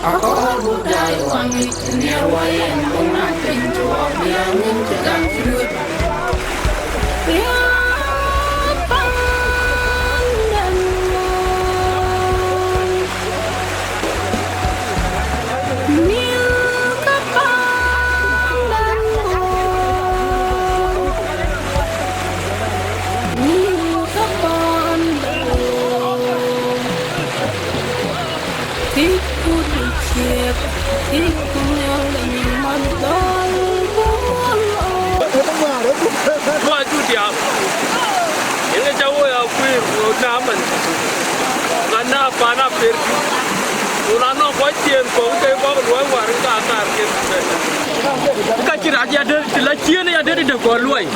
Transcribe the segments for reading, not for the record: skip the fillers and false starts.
Ako budaya wangi dunia wayan mengatin jua biangin cegang hidup. Karena panah pergi, orang nak buat cian kau tu bawa luar warung tak atar kita. Bukan kira ada lah cian ni ada di dekat luar.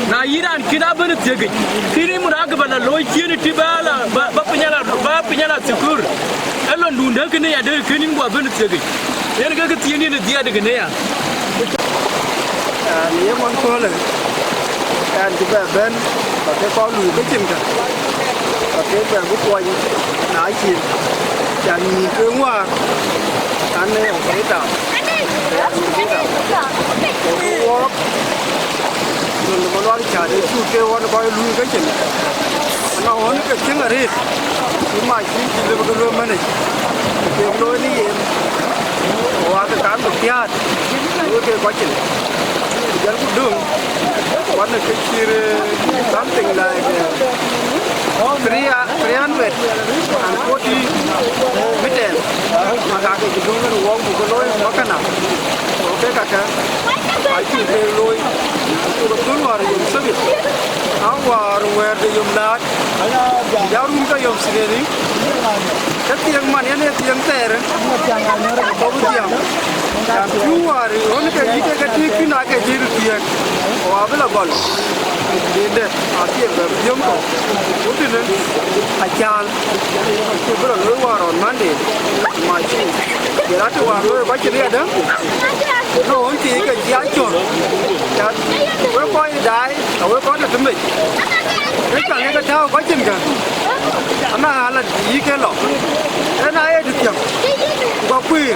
Nah Iran kira benar jaga. Kini murah kepada luar cian itu bala, bapa penyala syukur. Kalau nunda kena ada kini buat benar jaga. Yang kerja cian ni dia ada kena ya. Ni yang mana kau le? Kan juga ben, pakai kau lu ke cian kan? Cái vàng của quay nãy chìm chả nhìn cái hoa anh này không thấy đâu mình mà nói chả để chú kêu nó bao lui cái chuyện nó hỏi cái tiếng ở đây nhưng mà chỉ được cái luôn mà này kêu nói đi em hoa cái cán được tiệt cái quá trình dẫn đường quán này cái kia tám tình lại Priyan wet, and 40 meter. Maka kita juga uang bukan loy makan apa. Oke kakak, ayu loy. Itu betul hari yang sebut. Awar wer de yom lat. Jarum ka yom sendiri. Setiap mana ni setiap ter. Kau diam. Dan luar, orang kerja kerja kita nak kerja dia. Wah bela bal. Dia asyik berdiam kau. Itu ni ajar. Itu berlalu waran mandi. Macam. Kira tu waran baca dia ada. Orang kerja kerja jauh. Dan orang kau dah, orang kau dah sembih. Mereka ni kata tahu baca ni kan. Anak alat ini kalau. Anak ayah tu tiang. Kau kuih.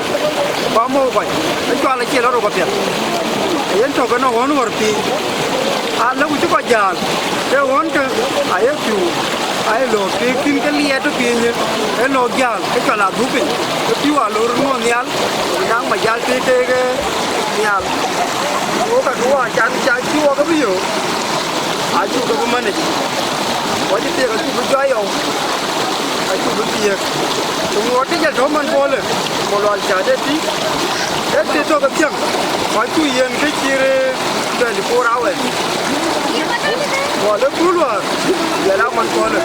Kau mau kau. Itu alat kira orang kau. Yang tu kan orang luar pi. Alam itu kau jalan. Dia orang tu ayah tu. Ayah lo pin ke lihat tu pinya. Ayah lo jalan. Itu alat bupin. Tapi walau orang nial. Yang majal tete ke nial. Oh kan dua jangan dua ke bio. Aju ke mana? Wajib dia kan berjaya. Aju berjaya. Semua orang yang zaman boleh. Kalau ada di, ada tu kerja. Aju yang kecil 24 hours. Kalau keluar, jalan mana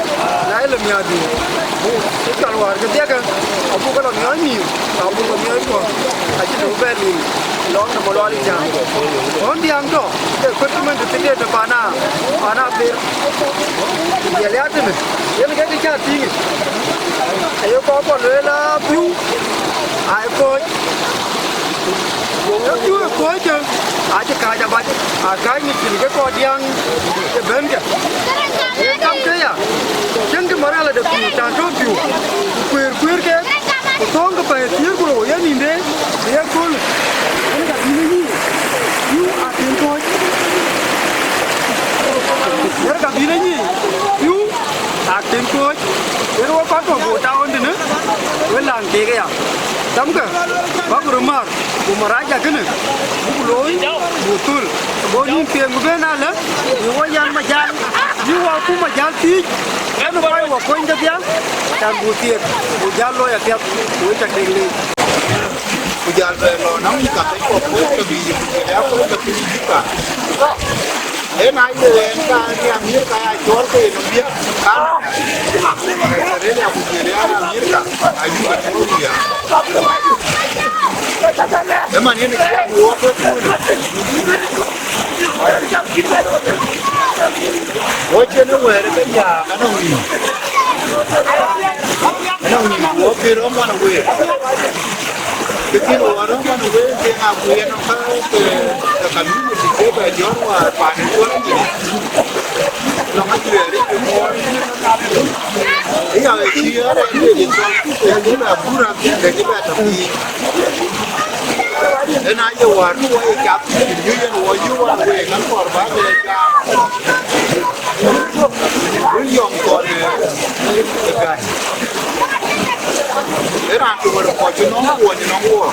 naik lemah di. Kalau keluar kerja kan, abu kalau nyanyi, abu kalau nyanyi pun, aja tu beli. Long nama lalu jangan. Orang diam tu, ketujuan tu tidak ada pana ber. Dia lihat ni, dia ni kita cakap ni. Ayo kau pun lela piu, ayo kau. Yang tu kau je, aja kaja baca, agak ni pilih kau diam, benda. Yang tu ya, yang tu mana ada piu, jangan piu, kuir ke, potong ke payah tiar kulo, yang ni deh, dia kul. Nhớ gặp gì đấy nhỉ? Chú, tạc tiền cuối. Thế nó có còn bộ tao hơn nữa. Với làng kia kìa. Tắm cơ. Bác rồi mà. Bộ mà rái ra cái này. Bộ lối. Bộ tull. Bộ những tiền của bên nào nữa. Nếu có dân mà dân. Nếu có cũng mà dân tí. Nó quay vào quanh cho tiếng. Chẳng bộ tiền. Bộ dân lôi ở kẹp. Bộ chặt định lên. Hujan lo nang ikat itu ke biji apa ke biji juga. Naik dia ni amir kaya jual ke Indonesia kan. Ini aku kira amir kan. Ayu kat dia. Memang ini dua puluh. Wajah ni where ke ya kan ni. Kan ni dua kilo mana where. Cái orang mana we ke ngaku yang nak kami mesti ke bagian luar panen luar ni. Long aja dari kemor. Iya, chia ra để cho là pura để cái bài tập gì thế này giờ hoàn quay cặp như vậy rồi như vậy về ngắn còn bán về cả cứ dùng còn cái thế là tụi mình có cho nó mua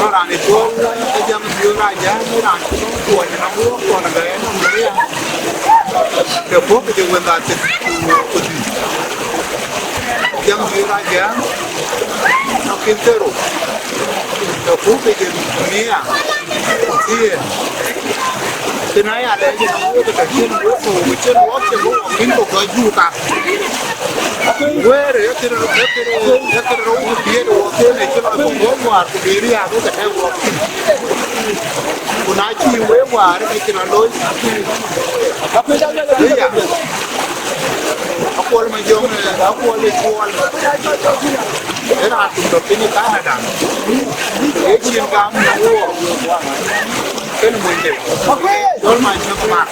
nó làm để cho cái dân đưa ra giá nó làm cho nó của cho nó mua còn là cái nó mới được phốt cái chuyện là thịt dân đưa ra giá nó kiếm tới rồi được phốt cái chuyện mía tiền thế này à đây thì nó mua cái chuyện nó mua cái chuyện nó cái mua kiếm được cái du cả quê rồi cái nó bia đồ thế này cho nó không có ngoài cái bia đi à nó cái theo của nó chỉ quê ngoài cái chuyện nó lối đấy à aku mau jom aku boleh jual thế là tụi được cái cá này đằng cái chiên cá nó mua cái nó mùi đẹp rồi mà nó mà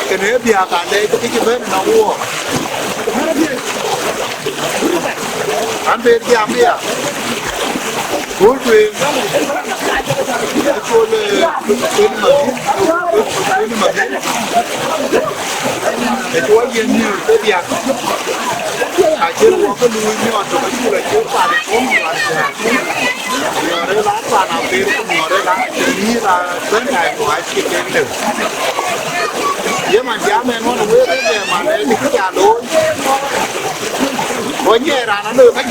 cái này bia cả đây cái bên nó mua anh bên bia bia Hút quyền cô lê mà biết để chúa yên nhiều tới việc chơi uống cái nuôi nhọn rồi cái chú là chơi phản có một lần rồi đấy lá phản nào bên nhỏ đấy lá như là đến ngày của ai chỉ đến được nếu mà giá men nó nuôi cái này mà đây thì cứ trả đôi có nhẹ là nó được hết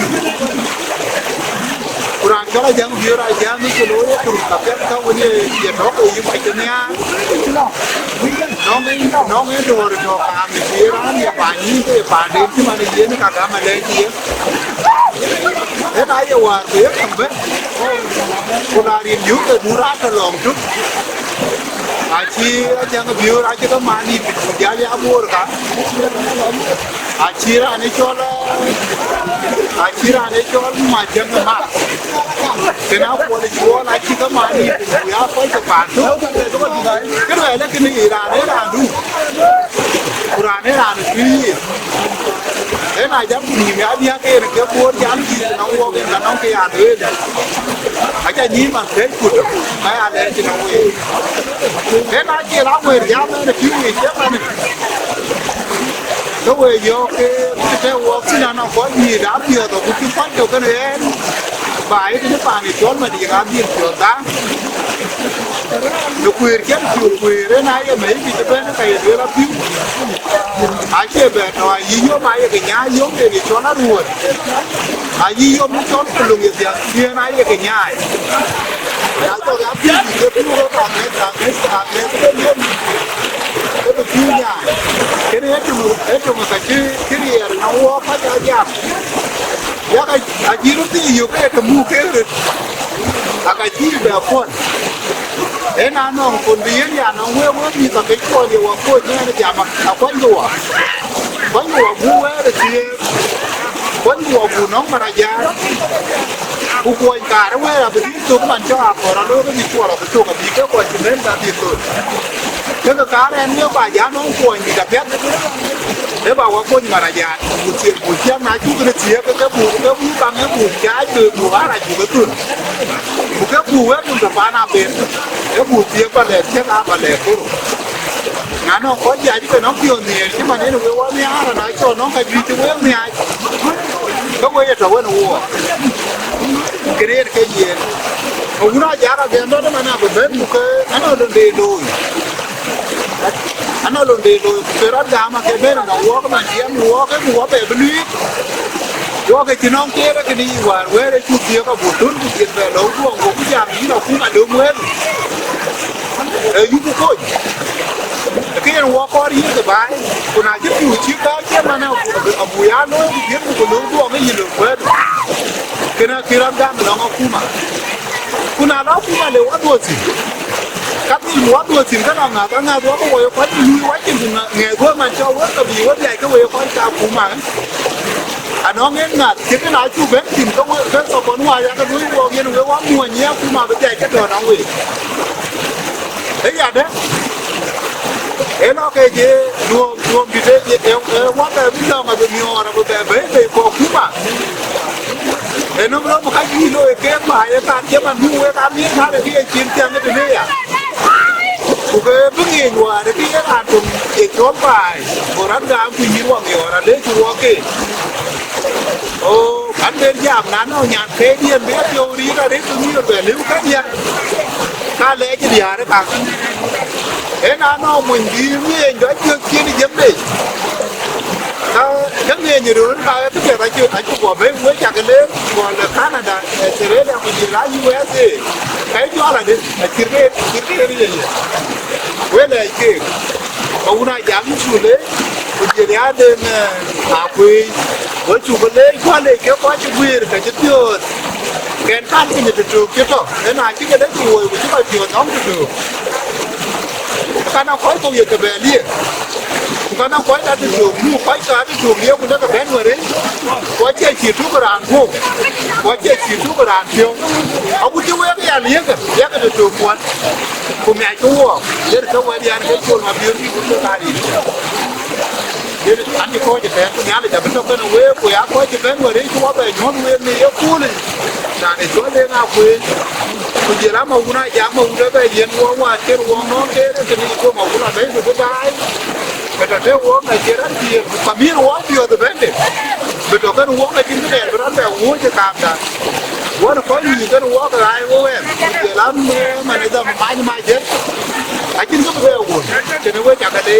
kurang kalau jangan biar aja nih kalau ya kurang tapi kalau ini dia dok ini macamnya nong itu orang dok kami biaran ya pani itu ya pani itu mana dia nih kagak mana dia thế ya war dia sampai kurang juga murah terlong tuh aci jangan biar aja ke mani jadi abur kan Achira này cho macam apa? Kenapa boleh jual aci ke mana? Ya apa itu bantu? Kenapa ada kini Iran tu? Quran tu sih. Thế này chắc nhìn cái bia kia là cái buôn dám gì nó mua cái là nó kia nữa hãy cho nhìn mà thế cụt cái anh đây thì nó về thế này kia nó về dám nó cứu gì chết này nó về vô cái work xin nó có gì đã bia rồi cũng chưa phát được cái này bài cái bàn thì chốn mà đi làm gì được ta nó quyền chết quyền thế này mấy cái bên nó cày đưa nó cứu ai chơi về rồi gì vô mai cái nhà vô cái cho nó ruột ai gì vô nó cho nó lùng cái kia này cái nhà nhà tôi làm gì cái cứu nó còn cái cứu nhà cái này hết trong cái gì nó phát ra giảm ya cái gì nó thì nhiều cái mua cái rồi cái gì về phun thế nào nó còn biến nhà nó quê như là cái con nhiều con như nó chả mặc áo quần nhiều mua ấy là gì quần nhiều phụ nóng mà là giá phụ quần cả nó quê là bị chúng mình cho học rồi nó đối với bị chua là bị chua cả bị cái quần chỉ nên là tiền rồi thế cái cá này nếu bà giá nó quần thì đặc biệt nếu bà có quần mà là giá một chiếc này chú cái chia cái bù bằng cái bù trái từ bù á là chỉ cái tuần một cái bù ấy chúng ta bán nào bên cái bù chia ba lẻ chiếc á ba lẻ cô ngắn nó có giá chứ nó kêu nhiều chứ mà nếu được cái quán mía là nói cho nó cái gì chung với mía có quay trở về nó cái này là cái gì ông nói giá là cái đó mà nào bên một cái anh nói đơn đề đôi anh nói đơn đề đôi cái đó giá mà cái bên là nó uống cái mà chị em uống cái uống về bên lưới do cái chuyện ông kia đó cái đi qua quê đấy chút kia có một tuần chút tiền về đấu ruộng cũng giảm ý là cũng là được nguyên để giúp cô coi cái nó có đi cái bài còn ai giúp nhiều chiếc đó chứ mà nào ở buổi ăn nó biết một cái đấu ruộng cái gì được quên cái làm ra nó không mà kuna nó cũng là đều ăn đuổi gì các cái lúa đuổi gì cái nào ngà đó có người có nuôi quá chừng nghề thôi mà cho quá cái gì quá dài cái người có cao cũng mà nó nghe ngạt cái này chú bé tìm cái sau con ngoài ra cái núi vô nghe nó quá mùa nhé cũng mà bây giờ cái đồ nó vậy đấy à đấy e no ke je no bi de e wa ta bi no ma bi mi ora bo te be ko kuma e no bro ka ji lo e ke ma e ta je ma nu e ka mi ta de ke chin tiang de ne ya ku ke bi ni wa de ki ra tum e ko bai ko ran ga ku ni wa mi ora de ku wa ke ô anh bên giảm nán nó nhạt thế điên biết tiêu đi ra đến tôi nghĩ về lưu cái điên ca lẽ chứ gì đấy bạn thế nó mình đi nghe nói chưa kia đi giấm đi cái nghe nhiều đứa ta tức là phải chưa phải chụp với chặt cái lên còn là khá là đại thì đấy là mình chỉ lá US gì cái cho là đến chỉ cái đi gì với lại kia ông này dám chụp đấy bây giờ đã đến quy với chủ vấn đề quan hệ kéo quá chụp quy cái chất lượng cái căn cái nhiệt độ kia thôi thế này chứ cái đấy rồi của chúng ta chỉ nhóm được cái nào khói công nghiệp cái về đi cái nào khói ra từ trường mua khói ra từ trường nhiều cũng rất là bén người đấy khói chơi chỉ thuốc cái đàn không khói chơi chỉ thuốc cái đàn thiếu ông cũng chưa biết cái gì liếc cái từ trường quán của mẹ chú để cho quay đi ăn cái chuột mà biến đi cũng chưa ta đi jadi andi ko je ben ni ala jabe to kono we ko ya ko je ben wori ko be nyon we ni yo kuli na ni so le na ku je la ma una ya ma una be yen wo wa ke wo no ke ke ni ko ma una be ko dai be to te wo na je ran ti pa mi wo ti yo de ben de be to kan wo na tin de ran be wo je kam da wo na ko ni kan wo ka ai wo we je la ma ne da ma je a tin ko be wo je ne we ja ka de